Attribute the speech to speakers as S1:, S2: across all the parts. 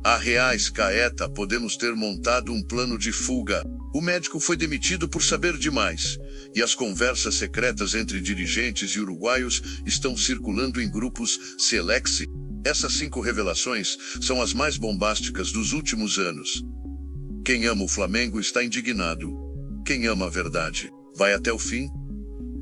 S1: Arrascaeta, podemos ter montado um plano de fuga. O médico foi demitido por saber demais. E as conversas secretas entre dirigentes e uruguaios estão circulando em grupos Selex. Essas 5 revelações são as mais bombásticas dos últimos anos. Quem ama o Flamengo está indignado. Quem ama a verdade vai até o fim.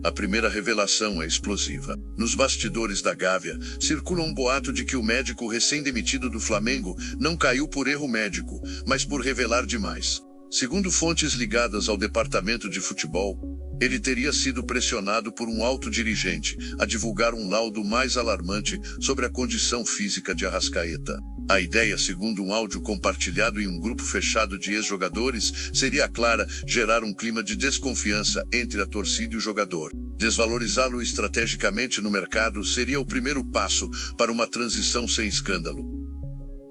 S1: A primeira revelação é explosiva. Nos bastidores da Gávea, circula um boato de que o médico recém-demitido do Flamengo não caiu por erro médico, mas por revelar demais. Segundo fontes ligadas ao departamento de futebol, ele teria sido pressionado por um alto dirigente a divulgar um laudo mais alarmante sobre a condição física de Arrascaeta. A ideia, segundo um áudio compartilhado em um grupo fechado de ex-jogadores, seria clara: gerar um clima de desconfiança entre a torcida e o jogador. Desvalorizá-lo estrategicamente no mercado seria o primeiro passo para uma transição sem escândalo.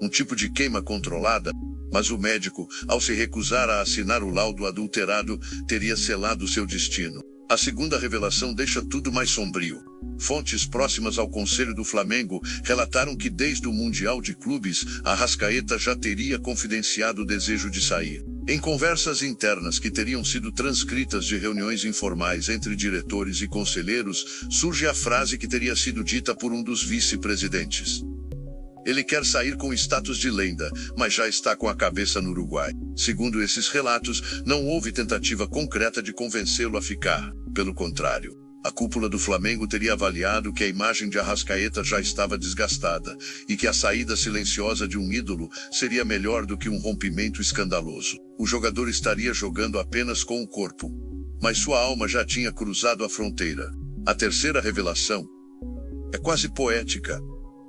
S1: Um tipo de queima controlada, mas o médico, ao se recusar a assinar o laudo adulterado, teria selado seu destino. A segunda revelação deixa tudo mais sombrio. Fontes próximas ao Conselho do Flamengo relataram que desde o Mundial de Clubes, Arrascaeta já teria confidenciado o desejo de sair. Em conversas internas que teriam sido transcritas de reuniões informais entre diretores e conselheiros, surge a frase que teria sido dita por um dos vice-presidentes: "Ele quer sair com status de lenda, mas já está com a cabeça no Uruguai." Segundo esses relatos, não houve tentativa concreta de convencê-lo a ficar. Pelo contrário, a cúpula do Flamengo teria avaliado que a imagem de Arrascaeta já estava desgastada e que a saída silenciosa de um ídolo seria melhor do que um rompimento escandaloso. O jogador estaria jogando apenas com o corpo, mas sua alma já tinha cruzado a fronteira. A terceira revelação é quase poética,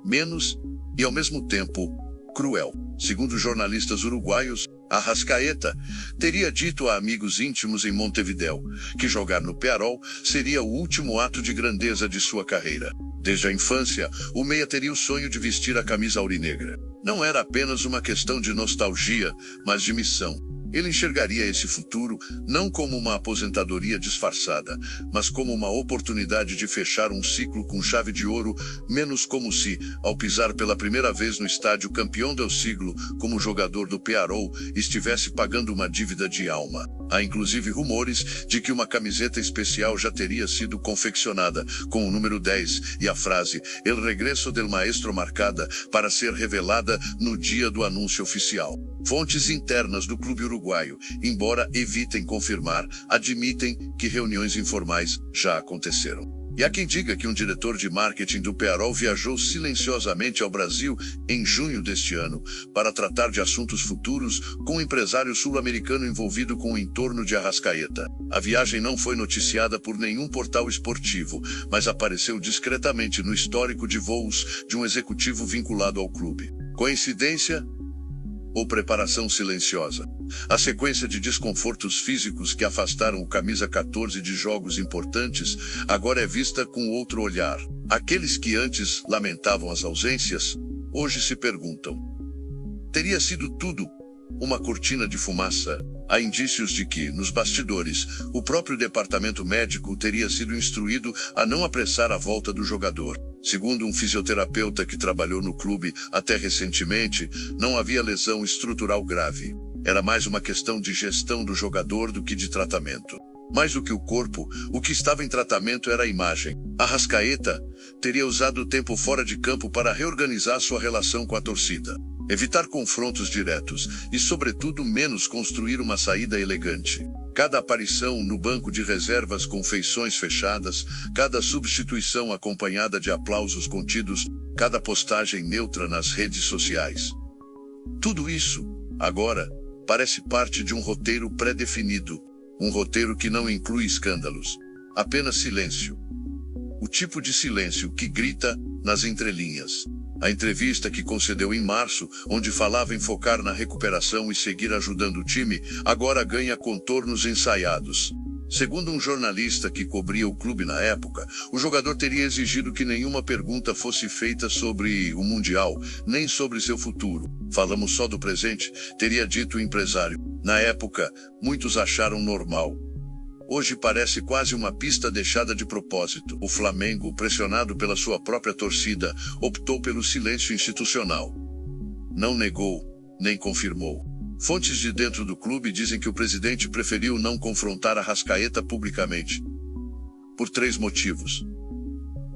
S1: menos e ao mesmo tempo cruel. Segundo jornalistas uruguaios, Arrascaeta teria dito a amigos íntimos em Montevidéu que jogar no Pearol seria o último ato de grandeza de sua carreira. Desde a infância, o meia teria o sonho de vestir a camisa aurinegra. Não era apenas uma questão de nostalgia, mas de missão. Ele enxergaria esse futuro não como uma aposentadoria disfarçada, mas como uma oportunidade de fechar um ciclo com chave de ouro, menos como se, ao pisar pela primeira vez no estádio campeão do siglo, como jogador do Pearol, estivesse pagando uma dívida de alma. Há inclusive rumores de que uma camiseta especial já teria sido confeccionada, com o número 10 e a frase "El regreso del maestro" marcada para ser revelada no dia do anúncio oficial. Fontes internas do clube uruguaio, embora evitem confirmar, admitem que reuniões informais já aconteceram. E há quem diga que um diretor de marketing do Pearol viajou silenciosamente ao Brasil em junho deste ano para tratar de assuntos futuros com um empresário sul-americano envolvido com o entorno de Arrascaeta. A viagem não foi noticiada por nenhum portal esportivo, mas apareceu discretamente no histórico de voos de um executivo vinculado ao clube. Coincidência? Ou preparação silenciosa? A sequência de desconfortos físicos que afastaram o camisa 14 de jogos importantes agora é vista com outro olhar. Aqueles que antes lamentavam as ausências, hoje se perguntam: teria sido tudo uma cortina de fumaça? Há indícios de que, nos bastidores, o próprio departamento médico teria sido instruído a não apressar a volta do jogador. Segundo um fisioterapeuta que trabalhou no clube até recentemente, não havia lesão estrutural grave. Era mais uma questão de gestão do jogador do que de tratamento. Mais do que o corpo, o que estava em tratamento era a imagem. Arrascaeta teria usado o tempo fora de campo para reorganizar sua relação com a torcida, evitar confrontos diretos e, sobretudo, menos construir uma saída elegante. Cada aparição no banco de reservas com feições fechadas, cada substituição acompanhada de aplausos contidos, cada postagem neutra nas redes sociais. Tudo isso, agora, parece parte de um roteiro pré-definido, um roteiro que não inclui escândalos, apenas silêncio. O tipo de silêncio que grita nas entrelinhas. A entrevista que concedeu em março, onde falava em focar na recuperação e seguir ajudando o time, agora ganha contornos ensaiados. Segundo um jornalista que cobria o clube na época, o jogador teria exigido que nenhuma pergunta fosse feita sobre o Mundial, nem sobre seu futuro. "Falamos só do presente", teria dito o empresário. Na época, muitos acharam normal. Hoje parece quase uma pista deixada de propósito. O Flamengo, pressionado pela sua própria torcida, optou pelo silêncio institucional. Não negou, nem confirmou. Fontes de dentro do clube dizem que o presidente preferiu não confrontar Arrascaeta publicamente. Por 3 motivos.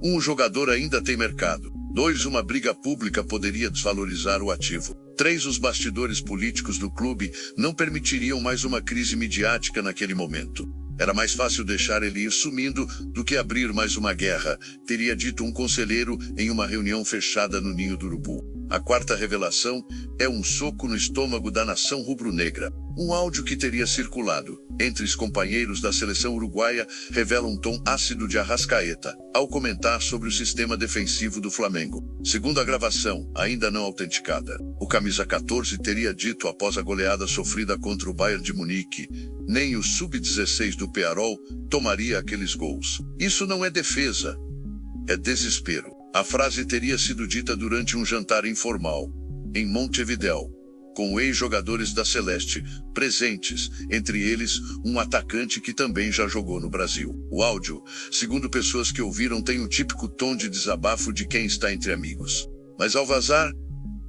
S1: 1. O jogador ainda tem mercado. 2. Uma briga pública poderia desvalorizar o ativo. 3. Os bastidores políticos do clube não permitiriam mais uma crise midiática naquele momento. Era mais fácil deixar ele ir sumindo do que abrir mais uma guerra, teria dito um conselheiro em uma reunião fechada no Ninho do Urubu. A 4ª revelação é um soco no estômago da nação rubro-negra. Um áudio que teria circulado entre os companheiros da seleção uruguaia revela um tom ácido de Arrascaeta, ao comentar sobre o sistema defensivo do Flamengo. Segundo a gravação, ainda não autenticada, o camisa 14 teria dito após a goleada sofrida contra o Bayern de Munique: nem o sub-16 do Pearol tomaria aqueles gols. Isso não é defesa, é desespero. A frase teria sido dita durante um jantar informal, em Montevidéu, com ex-jogadores da Celeste presentes, entre eles um atacante que também já jogou no Brasil. O áudio, segundo pessoas que ouviram, tem o típico tom de desabafo de quem está entre amigos. Mas ao vazar,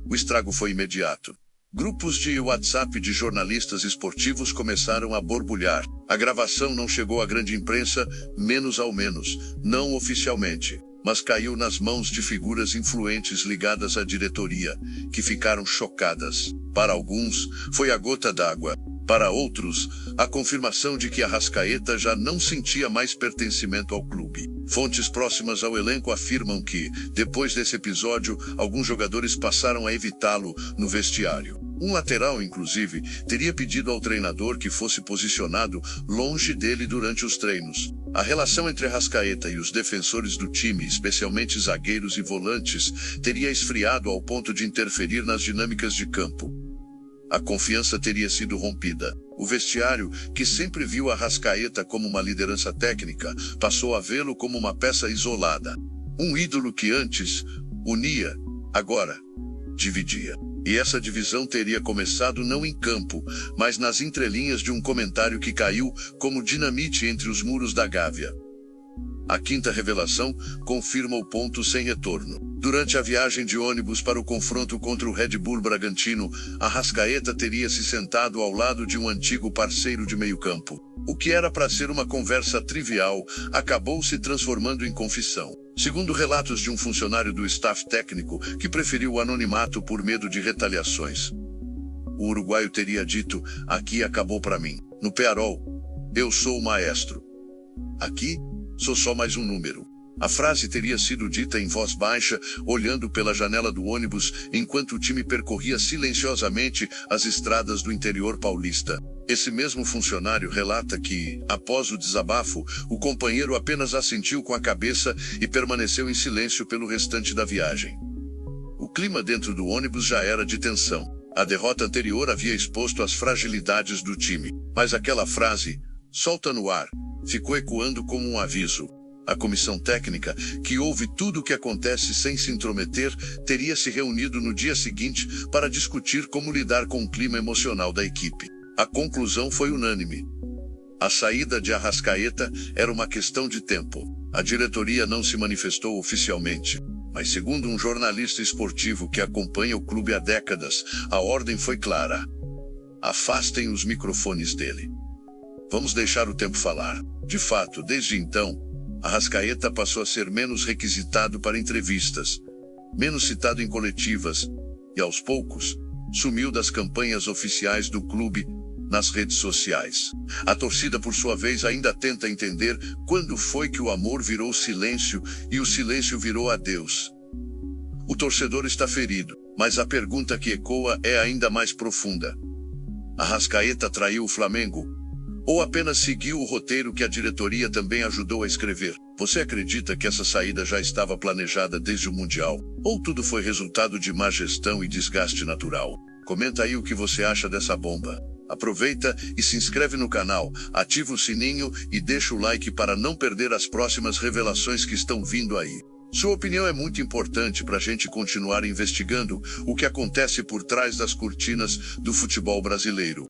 S1: o estrago foi imediato. Grupos de WhatsApp de jornalistas esportivos começaram a borbulhar. A gravação não chegou à grande imprensa, menos ao menos, não oficialmente, mas caiu nas mãos de figuras influentes ligadas à diretoria, que ficaram chocadas. Para alguns, foi a gota d'água. Para outros, a confirmação de que Arrascaeta já não sentia mais pertencimento ao clube. Fontes próximas ao elenco afirmam que, depois desse episódio, alguns jogadores passaram a evitá-lo no vestiário. Um lateral, inclusive, teria pedido ao treinador que fosse posicionado longe dele durante os treinos. A relação entre Arrascaeta e os defensores do time, especialmente zagueiros e volantes, teria esfriado ao ponto de interferir nas dinâmicas de campo. A confiança teria sido rompida. O vestiário, que sempre viu Arrascaeta como uma liderança técnica, passou a vê-lo como uma peça isolada. Um ídolo que antes unia, agora dividia. E essa divisão teria começado não em campo, mas nas entrelinhas de um comentário que caiu como dinamite entre os muros da Gávea. A 5ª revelação confirma o ponto sem retorno. Durante a viagem de ônibus para o confronto contra o Red Bull Bragantino, Arrascaeta teria se sentado ao lado de um antigo parceiro de meio-campo. O que era para ser uma conversa trivial, acabou se transformando em confissão. Segundo relatos de um funcionário do staff técnico que preferiu o anonimato por medo de retaliações, o uruguaio teria dito: aqui acabou para mim. No Pearol, eu sou o maestro. Aqui, sou só mais um número. A frase teria sido dita em voz baixa, olhando pela janela do ônibus, enquanto o time percorria silenciosamente as estradas do interior paulista. Esse mesmo funcionário relata que, após o desabafo, o companheiro apenas assentiu com a cabeça e permaneceu em silêncio pelo restante da viagem. O clima dentro do ônibus já era de tensão. A derrota anterior havia exposto as fragilidades do time, mas aquela frase, solta no ar, ficou ecoando como um aviso. A comissão técnica, que ouve tudo o que acontece sem se intrometer, teria se reunido no dia seguinte para discutir como lidar com o clima emocional da equipe. A conclusão foi unânime. A saída de Arrascaeta era uma questão de tempo. A diretoria não se manifestou oficialmente, mas segundo um jornalista esportivo que acompanha o clube há décadas, a ordem foi clara: afastem os microfones dele. Vamos deixar o tempo falar. De fato, desde então, Arrascaeta passou a ser menos requisitado para entrevistas, menos citado em coletivas e, aos poucos, sumiu das campanhas oficiais do clube nas redes sociais. A torcida, por sua vez, ainda tenta entender quando foi que o amor virou silêncio e o silêncio virou adeus. O torcedor está ferido, mas a pergunta que ecoa é ainda mais profunda. Arrascaeta traiu o Flamengo? Ou apenas seguiu o roteiro que a diretoria também ajudou a escrever? Você acredita que essa saída já estava planejada desde o Mundial? Ou tudo foi resultado de má gestão e desgaste natural? Comenta aí o que você acha dessa bomba. Aproveita e se inscreve no canal, ativa o sininho e deixa o like para não perder as próximas revelações que estão vindo aí. Sua opinião é muito importante para a gente continuar investigando o que acontece por trás das cortinas do futebol brasileiro.